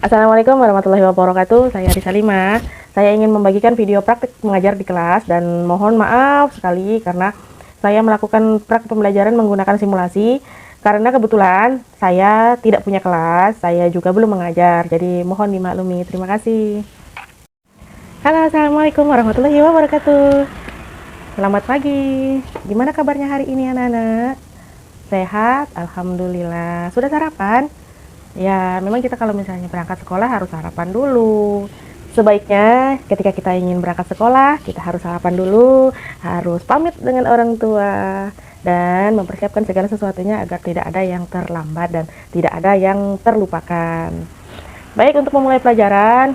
Assalamualaikum warahmatullahi wabarakatuh. Saya Risa Lima. Saya ingin membagikan video praktik mengajar di kelas dan mohon maaf sekali karena saya melakukan praktik pembelajaran menggunakan simulasi karena kebetulan saya tidak punya kelas, saya juga belum mengajar. Jadi mohon dimaklumi. Terima kasih. Halo, Assalamualaikum warahmatullahi wabarakatuh. Selamat pagi. Gimana kabarnya hari ini anak-anak? Sehat? Alhamdulillah. Sudah sarapan? Ya, memang kita kalau misalnya berangkat sekolah harus sarapan dulu. Sebaiknya ketika kita ingin berangkat sekolah, kita harus sarapan dulu, harus pamit dengan orang tua, dan mempersiapkan segala sesuatunya agar tidak ada yang terlambat dan tidak ada yang terlupakan. Baik, untuk memulai pelajaran,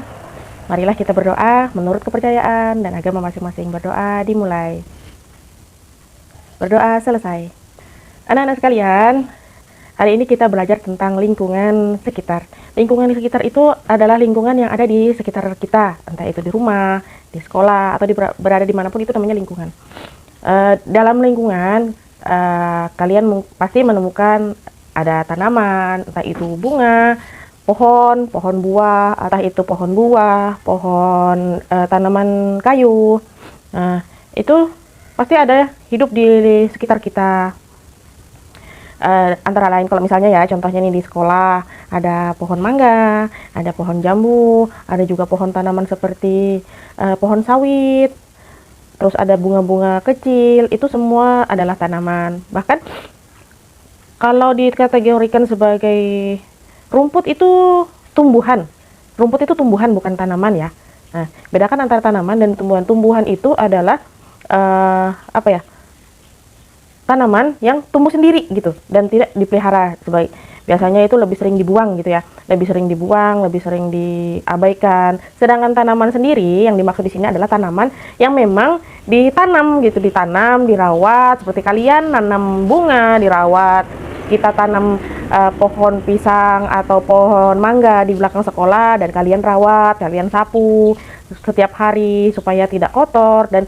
marilah kita berdoa menurut kepercayaan dan agama masing-masing. Berdoa dimulai. Berdoa selesai. Anak-anak sekalian, hari ini kita belajar tentang lingkungan sekitar. Lingkungan di sekitar itu adalah lingkungan yang ada di sekitar kita, entah itu di rumah, di sekolah, atau berada dimanapun, itu namanya lingkungan. Dalam lingkungan, kalian pasti menemukan ada tanaman, entah itu bunga, pohon buah, entah itu pohon buah, pohon tanaman kayu. Nah, itu pasti ada hidup di sekitar kita. Antara lain kalau misalnya ya contohnya nih di sekolah ada pohon mangga, ada pohon jambu, ada juga pohon tanaman seperti pohon sawit, terus ada bunga-bunga kecil, itu semua adalah tanaman. Bahkan kalau dikategorikan sebagai rumput itu tumbuhan. Rumput itu tumbuhan bukan tanaman ya. Nah, bedakan antara tanaman dan tumbuhan. Tumbuhan itu adalah tanaman yang tumbuh sendiri gitu dan tidak dipelihara. Biasanya itu lebih sering dibuang gitu ya, lebih sering dibuang, lebih sering diabaikan. Sedangkan tanaman sendiri yang dimaksud di sini adalah tanaman yang memang ditanam gitu, ditanam, dirawat. Seperti kalian nanam bunga, dirawat. Kita tanam pohon pisang atau pohon mangga di belakang sekolah dan kalian rawat, kalian sapu setiap hari supaya tidak kotor, dan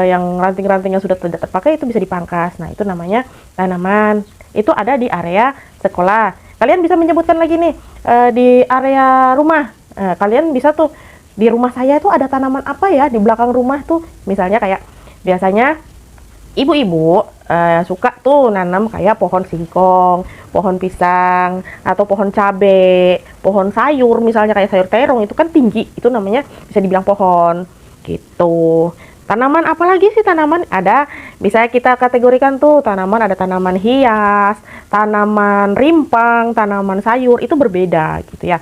yang ranting-ranting yang sudah tidak terpakai itu bisa dipangkas. Nah, itu namanya tanaman. Itu ada di area sekolah. Kalian bisa menyebutkan lagi nih di area rumah. Kalian bisa tuh, di rumah saya itu ada tanaman apa ya di belakang rumah tuh. Misalnya kayak biasanya ibu-ibu suka tuh nanam kayak pohon singkong, pohon pisang, atau pohon cabe, pohon sayur, misalnya kayak sayur terong, itu kan tinggi, itu namanya bisa dibilang pohon gitu. Tanaman apa lagi sih tanaman? Ada, bisa kita kategorikan tuh tanaman, ada tanaman hias, tanaman rimpang, tanaman sayur, itu berbeda gitu ya.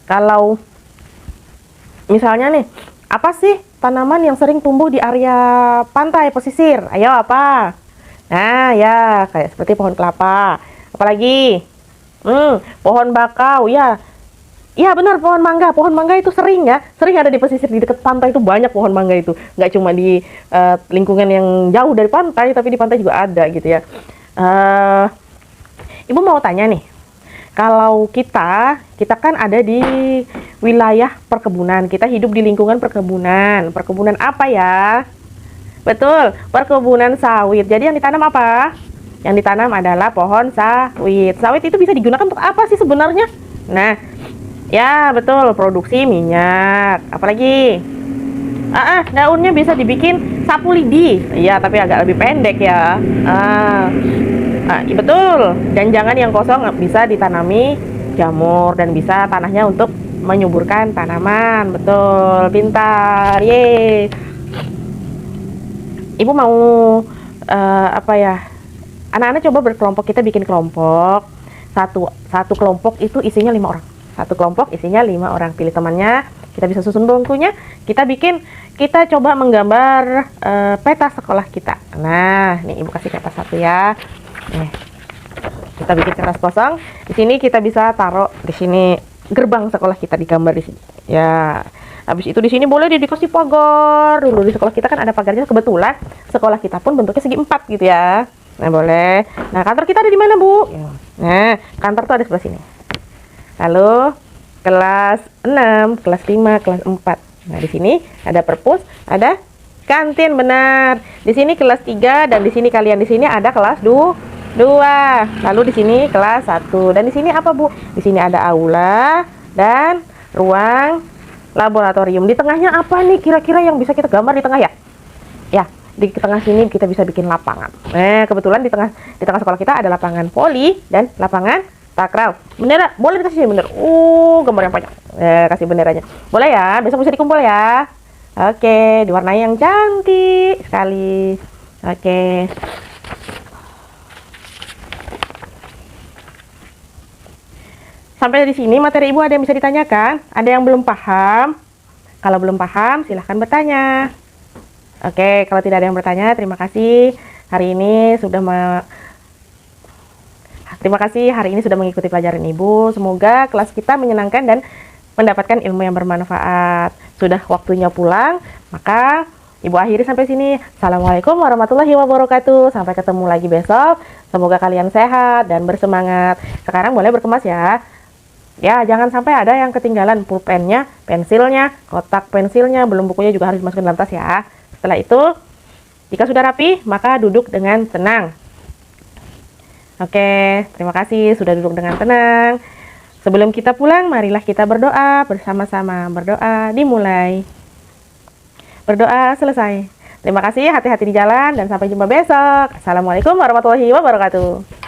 Kalau misalnya nih, apa sih tanaman yang sering tumbuh di area pantai pesisir? Ayo apa? Nah ya, kayak seperti pohon kelapa. Apalagi? Pohon bakau ya. Iya benar, pohon mangga. Pohon mangga itu sering ya, sering ada di pesisir, di dekat pantai itu banyak pohon mangga itu. Nggak cuma di lingkungan yang jauh dari pantai, tapi di pantai juga ada gitu ya. Ibu mau tanya nih, kalau kita kan ada di wilayah perkebunan, kita hidup di lingkungan perkebunan. Perkebunan apa ya? Betul, perkebunan sawit. Jadi yang ditanam apa? Yang ditanam adalah pohon sawit. Sawit itu bisa digunakan untuk apa sih sebenarnya? Nah, ya betul, produksi minyak. Apalagi? Daunnya bisa dibikin sapu lidi. Iya, tapi agak lebih pendek ya. Iya betul. Dan jangan yang kosong, bisa ditanami jamur dan bisa tanahnya untuk menyuburkan tanaman. Betul, pintar. Yeay. Ibu mau apa ya? Anak-anak coba berkelompok, kita bikin kelompok. Satu kelompok itu isinya 5 orang. Satu kelompok isinya 5 orang. Pilih temannya, kita bisa susun bangkunya. Kita coba menggambar peta sekolah kita. Nah, nih Ibu kasih kertas satu ya. Nih, kita bikin kertas kosong. Di sini kita bisa taruh di sini gerbang sekolah kita, digambar di sini. Ya. Habis itu di sini boleh dikasih pagar. Dulu di sekolah kita kan ada pagarnya. Kebetulan sekolah kita pun bentuknya segi 4 gitu ya. Nah, boleh. Nah, kantor kita ada di mana, Bu? Nah, kantor tuh ada sebelah sini. Lalu kelas 6, kelas 5, kelas 4. Nah, di sini ada perpus, ada kantin, benar. Di sini kelas 3 dan di sini kalian di sini ada kelas 2. Lalu di sini kelas 1. Dan di sini apa, Bu? Di sini ada aula dan ruang laboratorium. Di tengahnya apa nih kira-kira yang bisa kita gambar di tengah ya? Ya, di tengah sini kita bisa bikin lapangan. Kebetulan di tengah sekolah kita ada lapangan voli dan lapangan takraw. Bendera, boleh dikasih bendera. Gambar yang banyak. Kasih benderanya. Boleh ya, besok bisa dikumpul ya. Oke, diwarnai yang cantik sekali. Oke. Sampai di sini materi Ibu ada yang bisa ditanyakan? Ada yang belum paham? Kalau belum paham, silahkan bertanya. Oke, kalau tidak ada yang bertanya, terima kasih hari ini sudah mengikuti pelajaran Ibu. Semoga kelas kita menyenangkan dan mendapatkan ilmu yang bermanfaat. Sudah waktunya pulang, maka Ibu akhiri sampai sini. Assalamualaikum warahmatullahi wabarakatuh. Sampai ketemu lagi besok. Semoga kalian sehat dan bersemangat. Sekarang boleh berkemas ya. Ya, jangan sampai ada yang ketinggalan pulpennya, pensilnya, kotak pensilnya, belum bukunya juga harus dimasukin dalam tas ya. Setelah itu, jika sudah rapi, maka duduk dengan tenang. Oke, terima kasih sudah duduk dengan tenang. Sebelum kita pulang, marilah kita berdoa bersama-sama. Berdoa dimulai. Berdoa selesai. Terima kasih, hati-hati di jalan dan sampai jumpa besok. Assalamualaikum warahmatullahi wabarakatuh.